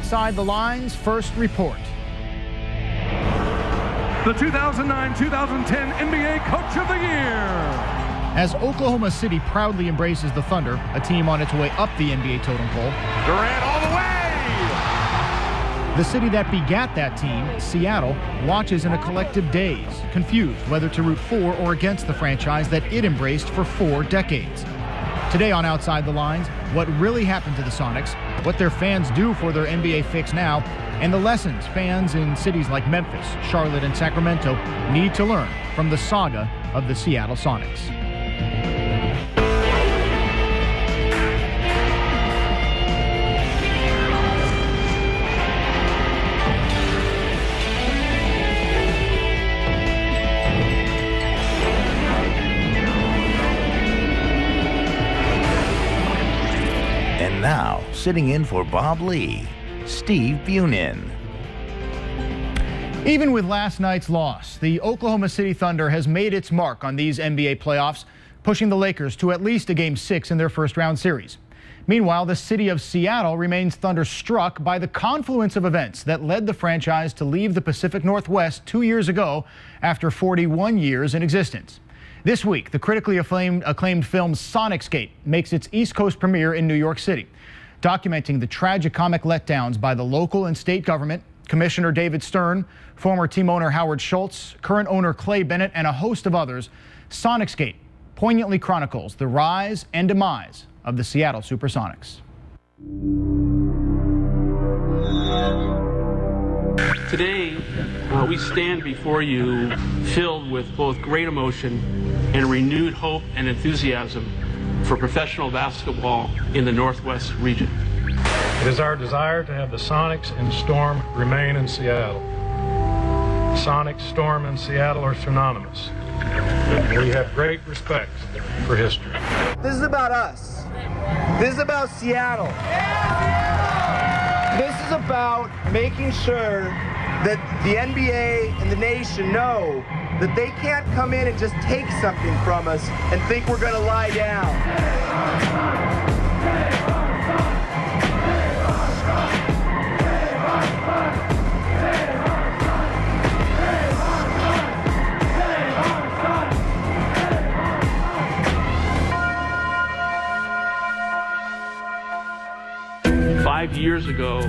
Outside the Lines First Report. The 2009-2010 NBA Coach of the Year. As Oklahoma City proudly embraces the Thunder, a team on its way up the NBA totem pole. Durant all the way! The city that begat that team, Seattle, watches in a collective daze, confused whether to root for or against the franchise that it embraced for 4 decades. Today on Outside the Lines, what really happened to the Sonics, what their fans do for their NBA fix now, and the lessons fans in cities like Memphis, Charlotte, and Sacramento need to learn from the saga of the Seattle Sonics. And now, sitting in for Bob Lee, Steve Bunin. Even with last night's loss, the Oklahoma City Thunder has made its mark on these NBA playoffs, pushing the Lakers to at least a Game 6 in their first-round series. Meanwhile, the city of Seattle remains thunderstruck by the confluence of events that led the franchise to leave the Pacific Northwest 2 years ago after 41 years in existence. This week, the critically acclaimed film Sonicsgate makes its East Coast premiere in New York City, documenting the tragicomic letdowns by the local and state government, Commissioner David Stern, former team owner Howard Schultz, current owner Clay Bennett, and a host of others. Sonicsgate poignantly chronicles the rise and demise of the Seattle SuperSonics. Today, we stand before you filled with both great emotion and renewed hope and enthusiasm for professional basketball in the Northwest region. It is our desire to have the Sonics and Storm remain in Seattle. Sonics, Storm, and Seattle are synonymous. We have great respect for history. This is about us. This is about Seattle. This is about making sure that the NBA and the nation know that they can't come in and just take something from us and think we're going to lie down. 5 years ago,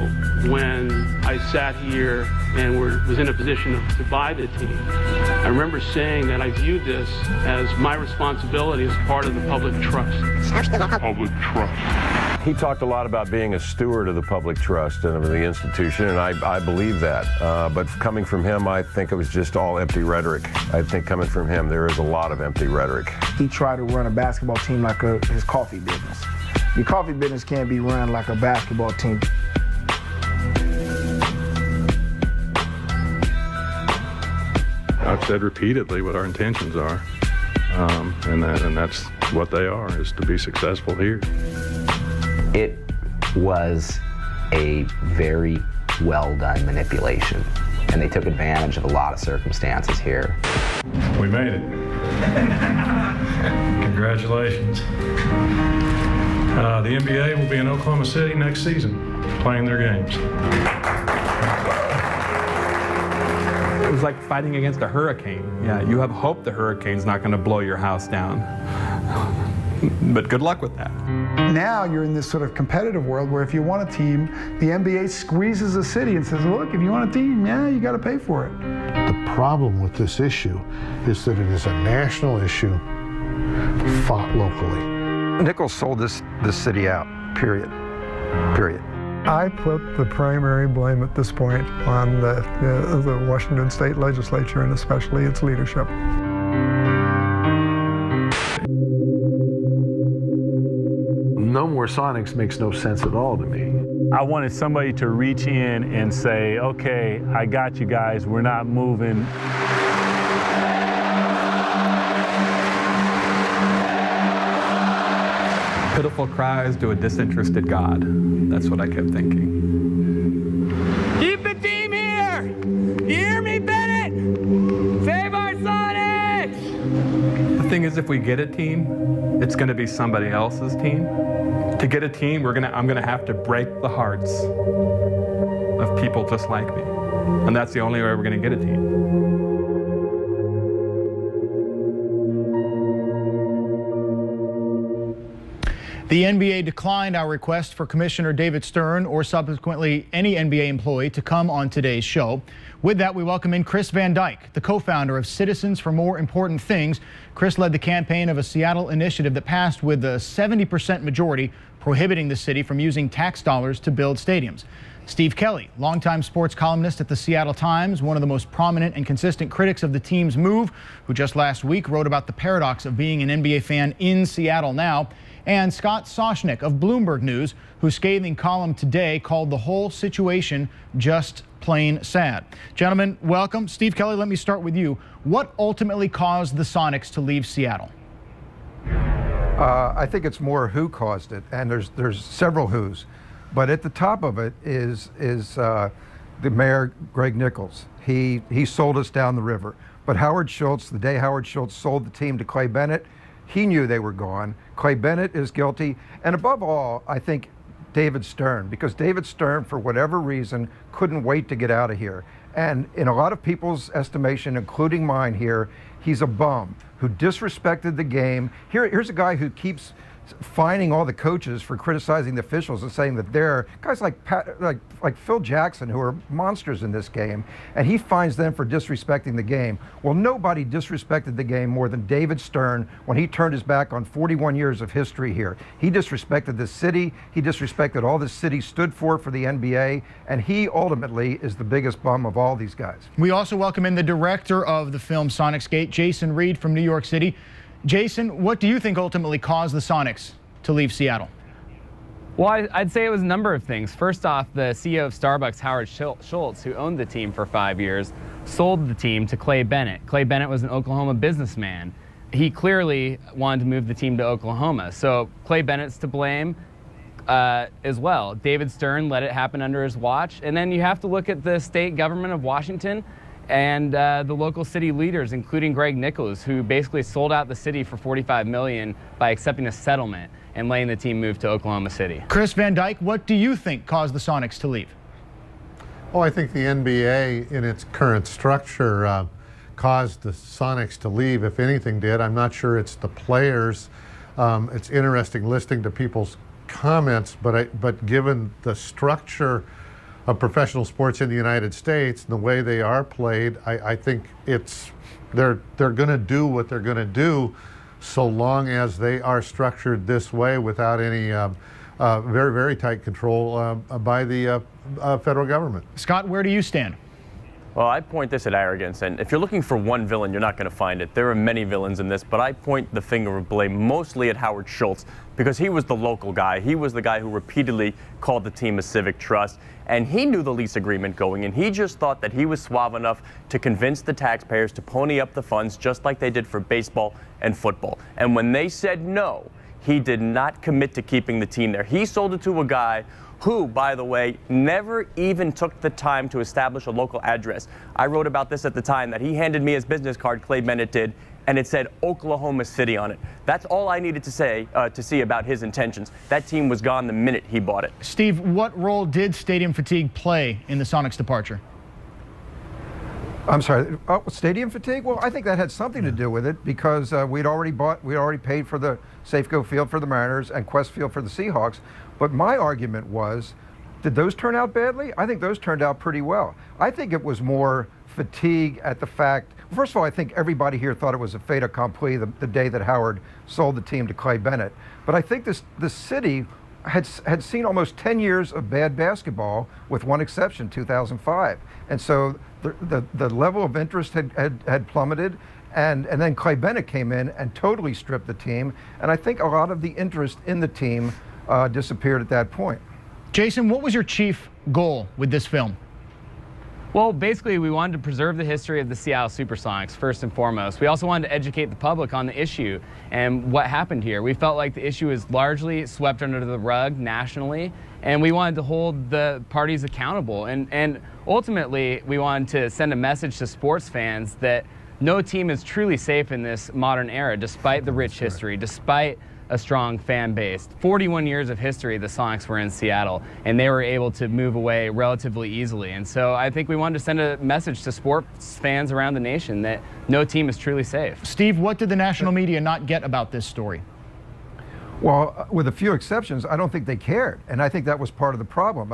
when I sat here and was in a position to buy the team, I remember saying that I viewed this as my responsibility as part of the public trust. He talked a lot about being a steward of the public trust and of the institution, and I believe that. But coming from him, I think it was just all empty rhetoric. I think coming from him, there is a lot of empty rhetoric. He tried to run a basketball team like his coffee business. Your coffee business can't be run like a basketball team. I've said repeatedly what our intentions are, and that's what they are, is to be successful here. It was a very well-done manipulation, and they took advantage of a lot of circumstances here. We made it. Congratulations. The NBA will be in Oklahoma City next season, playing their games. It was like fighting against a hurricane. Yeah, you have hope the hurricane's not going to blow your house down. But good luck with that. Now you're in this sort of competitive world where if you want a team, the NBA squeezes a city and says, look, if you want a team, yeah, you got to pay for it. The problem with this issue is that it is a national issue fought locally. Nichols sold this city out, period. I put the primary blame at this point on the Washington State Legislature and especially its leadership. No more Sonics makes no sense at all to me. I wanted somebody to reach in and say, okay, I got you guys, we're not moving. Pitiful cries to a disinterested God. That's what I kept thinking. Keep the team here! You hear me, Bennett? Save our Sonics! The thing thing is, if we get a team, it's going to be somebody else's team. To get a team, I'm going to have to break the hearts of people just like me. And that's the only way we're going to get a team. The NBA declined our request for Commissioner David Stern or subsequently any NBA employee to come on today's show. With that, we welcome in Chris Van Dyke, the co-founder of Citizens for More Important Things. Chris led the campaign of a Seattle initiative that passed with a 70% majority prohibiting the city from using tax dollars to build stadiums. Steve Kelly, longtime sports columnist at the Seattle Times, one of the most prominent and consistent critics of the team's move, who just last week wrote about the paradox of being an NBA fan in Seattle now. And Scott Soshnick of Bloomberg News, whose scathing column today called the whole situation just plain sad. Gentlemen, welcome. Steve Kelly, let me start with you. What ultimately caused the Sonics to leave Seattle? I think it's more who caused it, and there's several who's. But at the top of it is the mayor, Greg Nichols. He sold us down the river. But Howard Schultz, the day Howard Schultz sold the team to Clay Bennett, he knew they were gone. Clay Bennett is guilty. And above all, I think David Stern, because David Stern, for whatever reason, couldn't wait to get out of here. And in a lot of people's estimation, including mine here, he's a bum who disrespected the game. Here's a guy who keeps fining all the coaches for criticizing the officials and saying that they're guys like Phil Jackson, who are monsters in this game, and he fines them for disrespecting the game. Well, nobody disrespected the game more than David Stern when he turned his back on 41 years of history here. He disrespected the city, he disrespected all the city stood for the NBA, and he ultimately is the biggest bum of all these guys. We also welcome in the director of the film Sonicsgate, Jason Reed from New York City. Jason, what do you think ultimately caused the Sonics to leave Seattle? Well, I'd say it was a number of things. First off, the CEO of Starbucks, Howard Schultz, who owned the team for 5 years, sold the team to Clay Bennett. Clay Bennett was an Oklahoma businessman. He clearly wanted to move the team to Oklahoma. So Clay Bennett's to blame as well. David Stern let it happen under his watch. And then you have to look at the state government of Washington and the local city leaders, including Greg Nichols, who basically sold out the city for $45 million by accepting a settlement and letting the team move to Oklahoma City. Chris Van Dyke, what do you think caused the Sonics to leave? Well, I think the NBA in its current structure caused the Sonics to leave, if anything did. I'm not sure it's the players. It's interesting listening to people's comments, but given the structure of professional sports in the United States, the way they are played, I think they're going to do what they're going to do so long as they are structured this way without any very, very tight control by the federal government. Scott, where do you stand? Well, I point this at arrogance, and if you're looking for one villain, you're not going to find it. There are many villains in this, but I point the finger of blame mostly at Howard Schultz because he was the local guy. He was the guy who repeatedly called the team a civic trust, and he knew the lease agreement going, and he just thought that he was suave enough to convince the taxpayers to pony up the funds just like they did for baseball and football. And when they said no, he did not commit to keeping the team there. He sold it to a guy who, by the way, never even took the time to establish a local address. I wrote about this at the time, that he handed me his business card, Clay Bennett did, and it said Oklahoma City on it. That's all I needed to say to see about his intentions. That team was gone the minute he bought it. Steve, what role did stadium fatigue play in the Sonics' departure? I'm sorry, stadium fatigue? Well, I think that had something to do with it because we'd already paid for the Safeco Field for the Mariners and Quest Field for the Seahawks. But my argument was, did those turn out badly? I think those turned out pretty well. I think it was more fatigue at the fact, first of all, I think everybody here thought it was a fait accompli the day that Howard sold the team to Clay Bennett. But I think the city had seen almost 10 years of bad basketball, with one exception, 2005. And so the level of interest had plummeted, and then Clay Bennett came in and totally stripped the team. And I think a lot of the interest in the team disappeared at that point. Jason, what was your chief goal with this film? Well, basically, we wanted to preserve the history of the Seattle SuperSonics, first and foremost. We also wanted to educate the public on the issue and what happened here. We felt like the issue is largely swept under the rug nationally, and we wanted to hold the parties accountable. And ultimately, we wanted to send a message to sports fans that no team is truly safe in this modern era, despite the rich history, despite a strong fan base. 41 years of history the Sonics were in Seattle, and they were able to move away relatively easily. And so I think we wanted to send a message to sports fans around the nation that no team is truly safe. Steve, what did the national media not get about this story? Well, with a few exceptions, I don't think they cared, and I think that was part of the problem.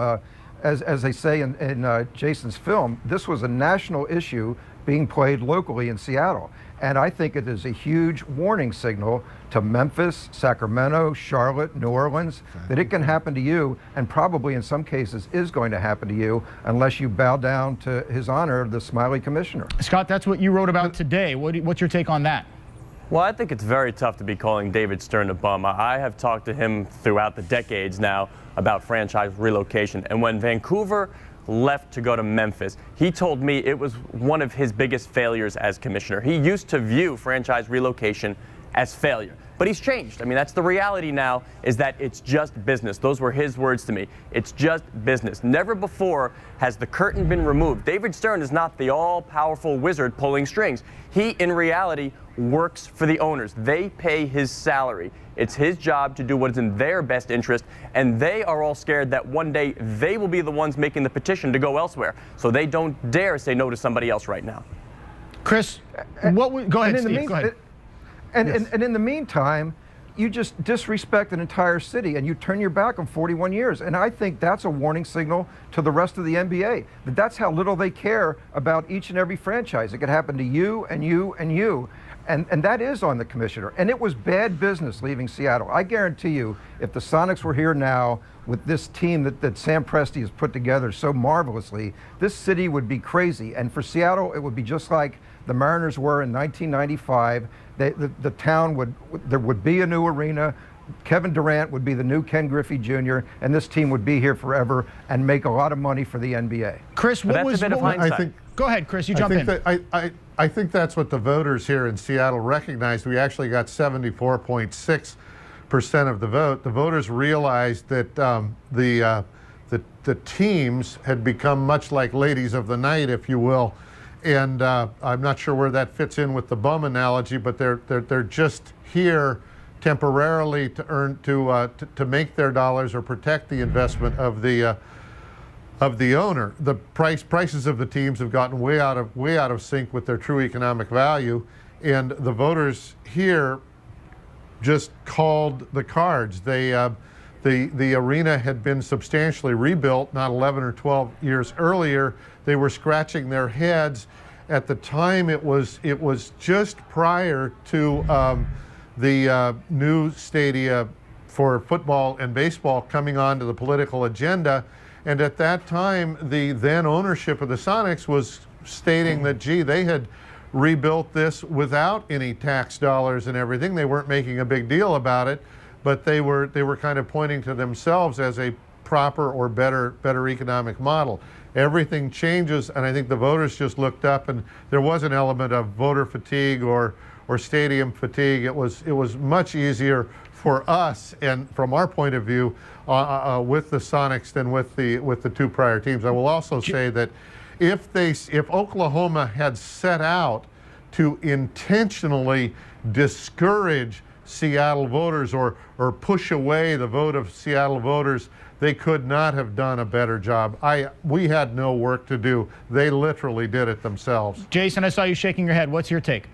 As they say in Jason's film, this was a national issue being played locally in Seattle. And I think it is a huge warning signal to Memphis, Sacramento, Charlotte, New Orleans, that it can happen to you, and probably in some cases is going to happen to you unless you bow down to his honor, the smiley commissioner. Scott, that's what you wrote about today. What's your take on that? Well, I think it's very tough to be calling David Stern a bum. I have talked to him throughout the decades now about franchise relocation. And when Vancouver left to go to Memphis, he told me it was one of his biggest failures as commissioner. He used to view franchise relocation as failure, but he's changed. I mean, that's the reality now, is that it's just business. Those were his words to me. It's just business. Never before has the curtain been removed. David Stern is not the all-powerful wizard pulling strings. He, in reality, works for the owners. They pay his salary. It's his job to do what is in their best interest, and they are all scared that one day they will be the ones making the petition to go elsewhere. So they don't dare say no to somebody else right now. Chris, go ahead, Steve. Go ahead. And in the meantime, you just disrespect an entire city and you turn your back on 41 years. And I think that's a warning signal to the rest of the NBA, that that's how little they care about each and every franchise. It could happen to you and you and you. And that is on the commissioner. And it was bad business leaving Seattle. I guarantee you, if the Sonics were here now with this team that Sam Presti has put together so marvelously, this city would be crazy. And for Seattle, it would be just like the Mariners were in 1995. The town there would be a new arena. Kevin Durant would be the new Ken Griffey Jr., and this team would be here forever and make a lot of money for the NBA. Chris, go ahead, Chris, you jump in. I think that's what the voters here in Seattle recognized. We actually got 74.6% of the vote. The voters realized that the teams had become much like ladies of the night, if you will. And I'm not sure where that fits in with the bum analogy, but they're just here temporarily to earn to make their dollars or protect the investment of the owner. The prices of the teams have gotten way out of sync with their true economic value, and the voters here just called the cards. The arena had been substantially rebuilt not 11 or 12 years earlier. They were scratching their heads. At the time, it was just prior to the new stadia for football and baseball coming onto the political agenda. And at that time, the then ownership of the Sonics was stating that, gee, they had rebuilt this without any tax dollars and everything. They weren't making a big deal about it, but they were kind of pointing to themselves as a proper or better economic model. Everything changes, and I think the voters just looked up, and there was an element of voter fatigue or stadium fatigue. It was much easier for us, and from our point of view, with the Sonics than with the two prior teams. I will also say that if Oklahoma had set out to intentionally discourage Seattle voters or push away the vote of Seattle voters, they could not have done a better job. We had no work to do. They literally did it themselves. Jason, I saw you shaking your head. What's your take?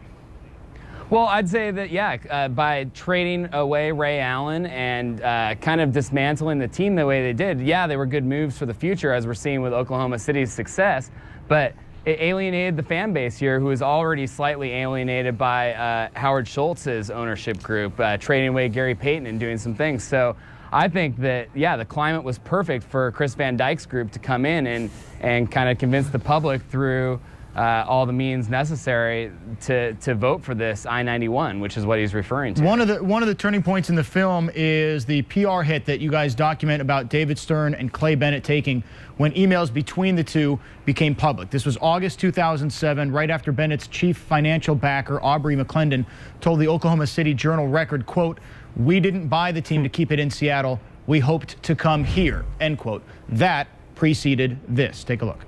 Well, I'd say that, yeah, by trading away Ray Allen and kind of dismantling the team the way they did, yeah, they were good moves for the future, as we're seeing with Oklahoma City's success, but it alienated the fan base here, who is already slightly alienated by Howard Schultz's ownership group, trading away Gary Payton and doing some things. So I think that, yeah, the climate was perfect for Chris Van Dyke's group to come in and kind of convince the public through all the means necessary to vote for this I-91, which is what he's referring to. One of the turning points in the film is the PR hit that you guys document about David Stern and Clay Bennett taking when emails between the two became public. This was August 2007, right after Bennett's chief financial backer, Aubrey McClendon, told the Oklahoma City Journal-Record, quote, "We didn't buy the team to keep it in Seattle. We hoped to come here," end quote. That preceded this. Take a look.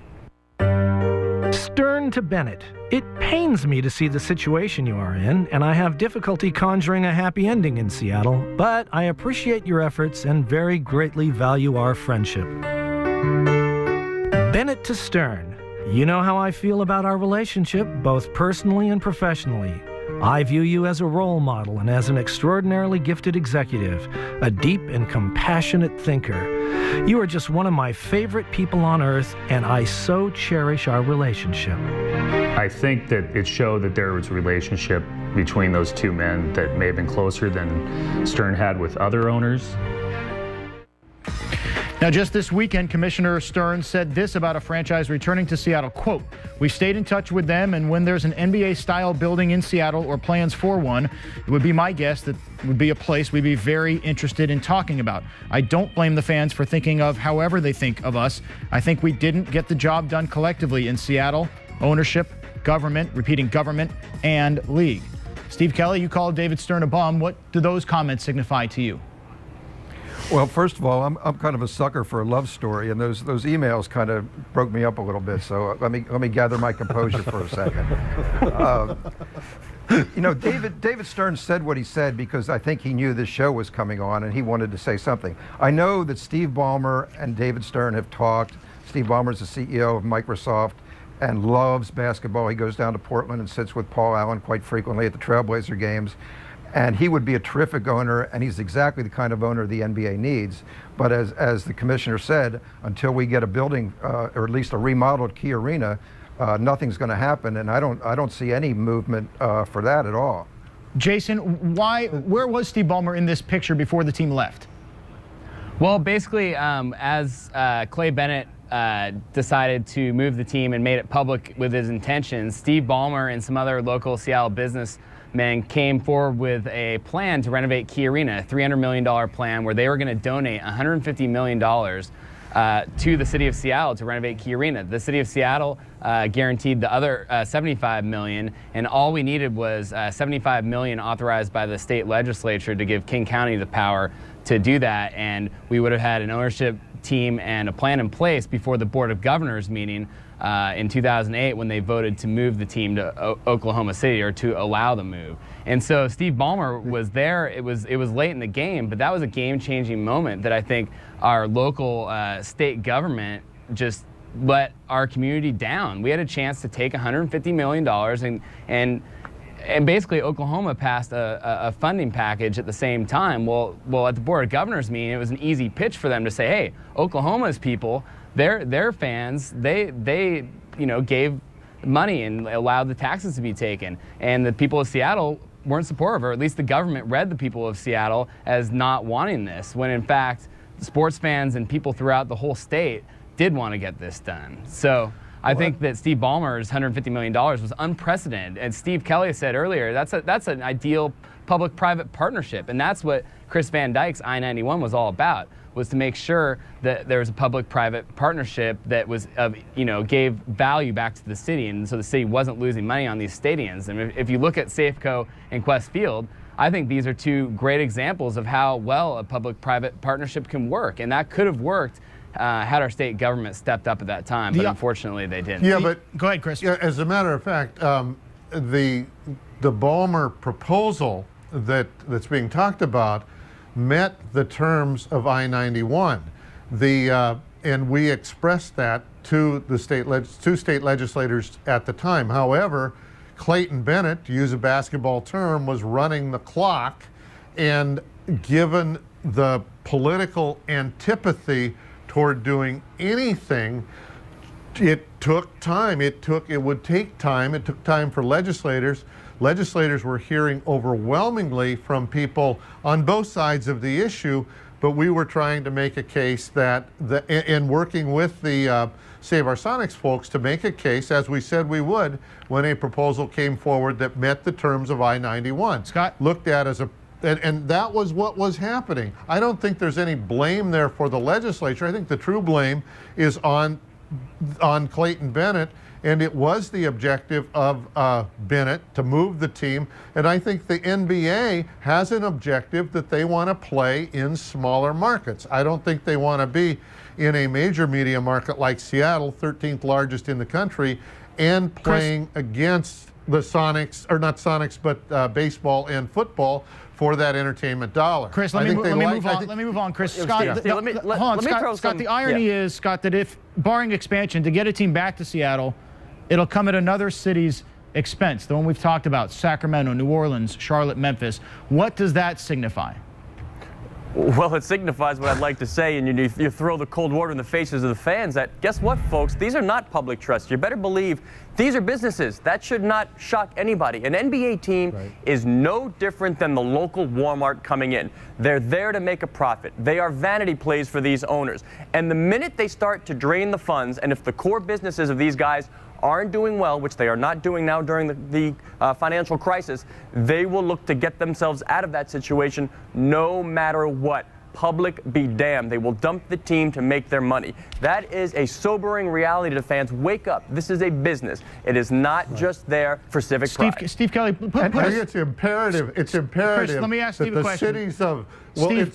Stern Stern to Bennett. It pains me to see the situation you are in, and I have difficulty conjuring a happy ending in Seattle, but I appreciate your efforts and very greatly value our friendship. Bennett to Stern. You know how I feel about our relationship, both personally and professionally. I view you as a role model and as an extraordinarily gifted executive, a deep and compassionate thinker. You are just one of my favorite people on earth, and I so cherish our relationship. I think that it showed that there was a relationship between those two men that may have been closer than Stern had with other owners. Now, just this weekend, Commissioner Stern said this about a franchise returning to Seattle, quote, "We stayed in touch with them, and when there's an NBA-style building in Seattle or plans for one, it would be my guess that would be a place we'd be very interested in talking about. I don't blame the fans for thinking of however they think of us. I think we didn't get the job done collectively in Seattle, ownership, government, repeating government, and league." Steve Kelly, you called David Stern a bum. What do those comments signify to you? Well, first of all, I'm kind of a sucker for a love story, and those emails kind of broke me up a little bit. So let me gather my composure for a second. You know, David Stern said what he said because I think he knew this show was coming on and he wanted to say something. I know that Steve Ballmer and David Stern have talked. Steve Ballmer's the CEO of Microsoft and loves basketball. He goes down to Portland and sits with Paul Allen quite frequently at the Trailblazer games. And he would be a terrific owner, and he's exactly the kind of owner the NBA needs. But as the commissioner said, until we get a building, or at least a remodeled Key Arena, nothing's going to happen, and I don't see any movement for that at all. Jason, where was Steve Ballmer in this picture before the team left? Well, basically, as Clay Bennett decided to move the team and made it public with his intentions, Steve Ballmer and some other local Seattle businessmen came forward with a plan to renovate Key Arena, a $300 million plan where they were going to donate $150 million to the city of Seattle to renovate Key Arena. The city of Seattle guaranteed the other $75 million, and all we needed was $75 million authorized by the state legislature to give King County the power to do that, and we would have had an ownership team and a plan in place before the Board of Governors meeting in 2008 when they voted to move the team to Oklahoma City, or to allow the move. And so Steve Ballmer was there. It was late in the game, but that was a game-changing moment that I think our local state government just let our community down. We had a chance to take $150 million and basically Oklahoma passed a funding package at the same time. Well, at the Board of Governors meeting, it was an easy pitch for them to say, hey, Oklahoma's people, their fans, they gave money and allowed the taxes to be taken. And the people of Seattle weren't supportive, or at least the government read the people of Seattle as not wanting this, when in fact, sports fans and people throughout the whole state did want to get this done. So I think that Steve Ballmer's $150 million was unprecedented. And Steve Kelly said earlier, that's an ideal public-private partnership. And that's what Chris Van Dyke's I-91 was all about, was to make sure that there was a public-private partnership that was gave value back to the city, and so the city wasn't losing money on these stadiums. And if you look at Safeco and Quest Field, I think these are two great examples of how well a public-private partnership can work. And that could have worked had our state government stepped up at that time, but unfortunately they didn't. Yeah, but go ahead, Chris. Yeah, as a matter of fact, the Ballmer proposal that's being talked about met the terms of I-91. And we expressed that to the state legislators at the time. However, Clayton Bennett, to use a basketball term, was running the clock, and given the political antipathy toward doing anything, it took time. It would take time. It took time for legislators. Legislators were hearing overwhelmingly from people on both sides of the issue, but we were trying to make a case that, in working with the Save Our Sonics folks, to make a case, as we said we would, when a proposal came forward that met the terms of I-91. Scott? Looked at as a, and that was what was happening. I don't think there's any blame there for the legislature. I think the true blame is on Clayton Bennett, and it was the objective of Bennett to move the team. And I think the NBA has an objective that they want to play in smaller markets. I don't think they want to be in a major media market like Seattle, 13th largest in the country, and playing against the Sonics, or not Sonics, but baseball and football for that entertainment dollar. Chris, let me move on, Chris. Scott, Scott, the irony is, Scott, that if, barring expansion, to get a team back to Seattle, it'll come at another city's expense, the one we've talked about, Sacramento, New Orleans, Charlotte, Memphis. What does that signify? Well, it signifies what I'd like to say, and you throw the cold water in the faces of the fans that, guess what, folks? These are not public trusts. You better believe these are businesses. That should not shock anybody. An NBA team is no different than the local Walmart coming in. They're there to make a profit. They are vanity plays for these owners. And the minute they start to drain the funds, and if the core businesses of these guys aren't doing well, which they are not doing now during the financial crisis, they will look to get themselves out of that situation no matter what. Public be damned. They will dump the team to make their money. That is a sobering reality to fans. Wake up. This is a business. It is not just there for civic pride. Steve Kelly, it's imperative. It's imperative. Chris, let me ask Steve a question. Cities of, well,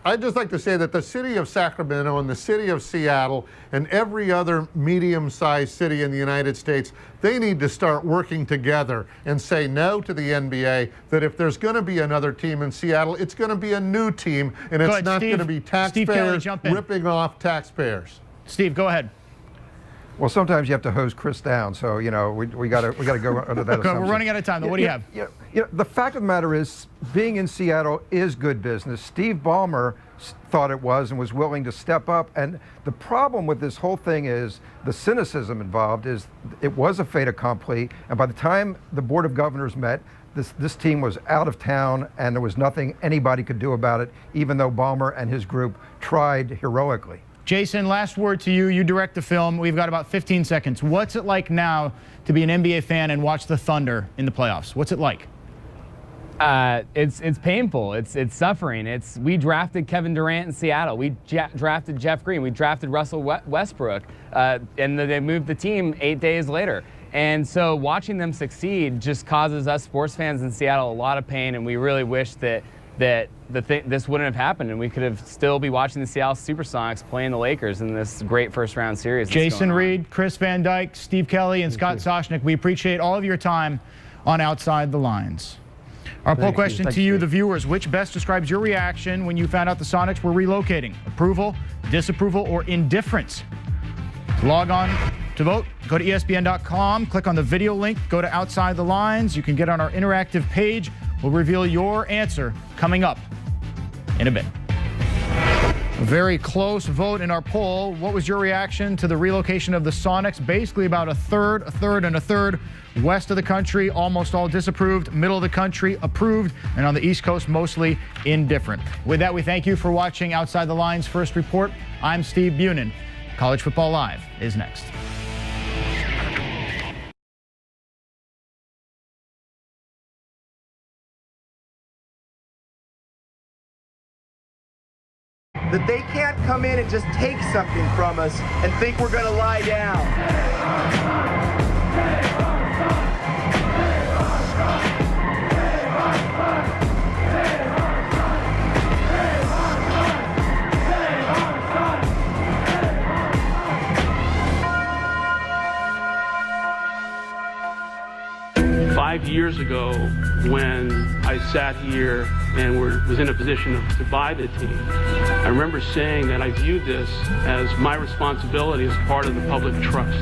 I'd just like to say that the city of Sacramento and the city of Seattle and every other medium-sized city in the United States, they need to start working together and say no to the NBA, that if there's going to be another team in Seattle, it's going to be a new team, and it's not going to be taxpayers ripping off taxpayers. Steve, go ahead. Well, sometimes you have to hose Chris down, so we got to go under that assumption. We're running out of time. What do you have? The fact of the matter is, being in Seattle is good business. Steve Ballmer thought it was and was willing to step up. And the problem with this whole thing is the cynicism involved is it was a fait accompli. And by the time the Board of Governors met, this team was out of town, and there was nothing anybody could do about it, even though Ballmer and his group tried heroically. Jason, last word to you. You direct the film. We've got about 15 seconds. What's it like now to be an NBA fan and watch the Thunder in the playoffs? What's it like? It's painful. It's suffering. We drafted Kevin Durant in Seattle. We drafted Jeff Green. We drafted Russell Westbrook, and they moved the team 8 days later. And so watching them succeed just causes us sports fans in Seattle a lot of pain, and we really wish that this wouldn't have happened, and we could have still be watching the Seattle SuperSonics playing the Lakers in this great first-round series. Jason Reed, Chris Van Dyke, Steve Kelly, and Scott Soshnick, we appreciate all of your time on Outside the Lines. Our poll question to you, the viewers: which best describes your reaction when you found out the Sonics were relocating? Approval, disapproval, or indifference? To log on to vote, go to ESPN.com, click on the video link, go to Outside the Lines. You can get on our interactive page. We'll reveal your answer coming up in a bit. A very close vote in our poll. What was your reaction to the relocation of the Sonics? Basically about a third, and a third. West of the country, almost all disapproved. Middle of the country, approved. And on the East Coast, mostly indifferent. With that, we thank you for watching Outside the Lines First Report. I'm Steve Bunin. College Football Live is next. That they can't come in and just take something from us and think we're going to lie down. 5 years ago, when I sat here and was in a position to buy the team, I remember saying that I viewed this as my responsibility as part of the public trust.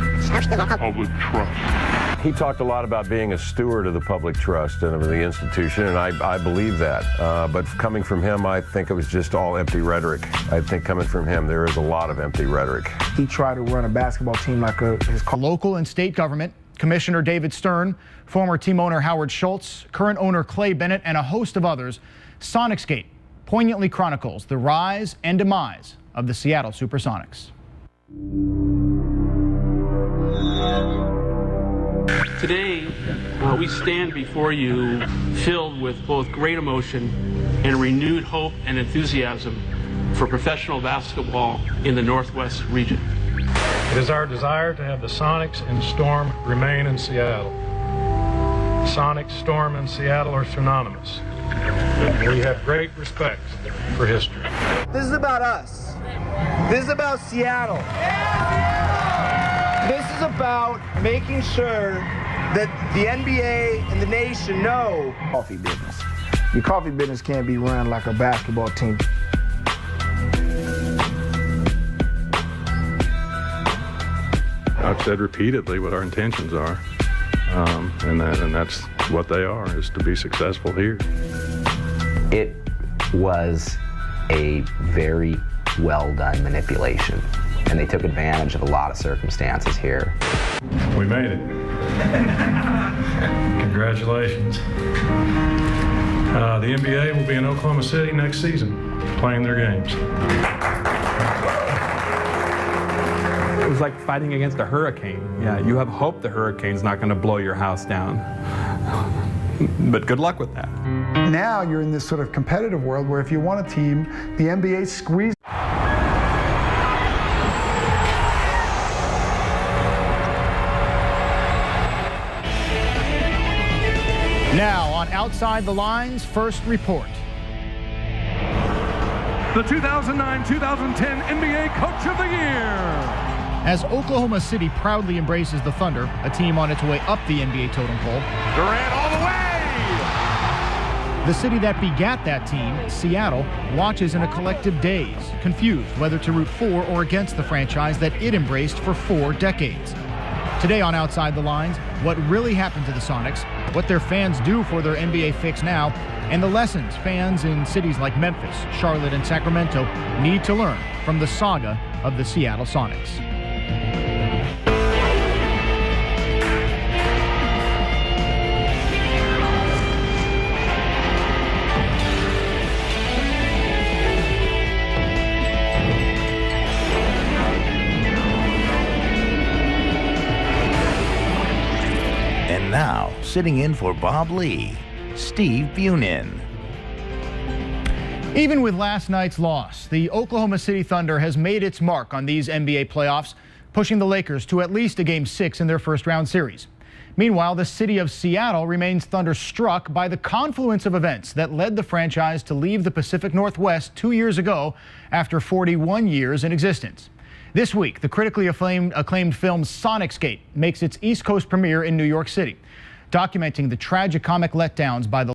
Public trust. He talked a lot about being a steward of the public trust and of the institution, and I believe that. But coming from him, I think it was just all empty rhetoric. I think coming from him, there is a lot of empty rhetoric. He tried to run a basketball team like his local and state government. Commissioner David Stern, former team owner Howard Schultz, current owner Clay Bennett, and a host of others, Sonicsgate poignantly chronicles the rise and demise of the Seattle SuperSonics. Today, we stand before you filled with both great emotion and renewed hope and enthusiasm for professional basketball in the Northwest region. It is our desire to have the Sonics and Storm remain in Seattle. Sonics, Storm, and Seattle are synonymous. We have great respect for history. This is about us. This is about Seattle. This is about making sure that the NBA and the nation know. Coffee business. Your coffee business can't be run like a basketball team. I've said repeatedly what our intentions are, and that's what they are, is to be successful here. It was a very well done manipulation, and they took advantage of a lot of circumstances here. We made it. Congratulations. The NBA will be in Oklahoma City next season, playing their games. It was like fighting against a hurricane. Yeah, you have hope the hurricane's not going to blow your house down. But good luck with that. Now you're in this sort of competitive world where if you want a team, the NBA squeezes. Now on Outside the Lines, first report. The 2009-2010 NBA Coach of the Year. As Oklahoma City proudly embraces the Thunder, a team on its way up the NBA totem pole. Durant all the way! The city that begat that team, Seattle, watches in a collective daze, confused whether to root for or against the franchise that it embraced for 4 decades. Today on Outside the Lines, what really happened to the Sonics, what their fans do for their NBA fix now, and the lessons fans in cities like Memphis, Charlotte, and Sacramento need to learn from the saga of the Seattle Sonics. And now, sitting in for Bob Lee, Steve Bunin. Even with last night's loss, the Oklahoma City Thunder has made its mark on these NBA playoffs, pushing the Lakers to at least a Game 6 in their first-round series. Meanwhile, the city of Seattle remains thunderstruck by the confluence of events that led the franchise to leave the Pacific Northwest 2 years ago after 41 years in existence. This week, the critically acclaimed film Sonicsgate makes its East Coast premiere in New York City, documenting the tragicomic letdowns by the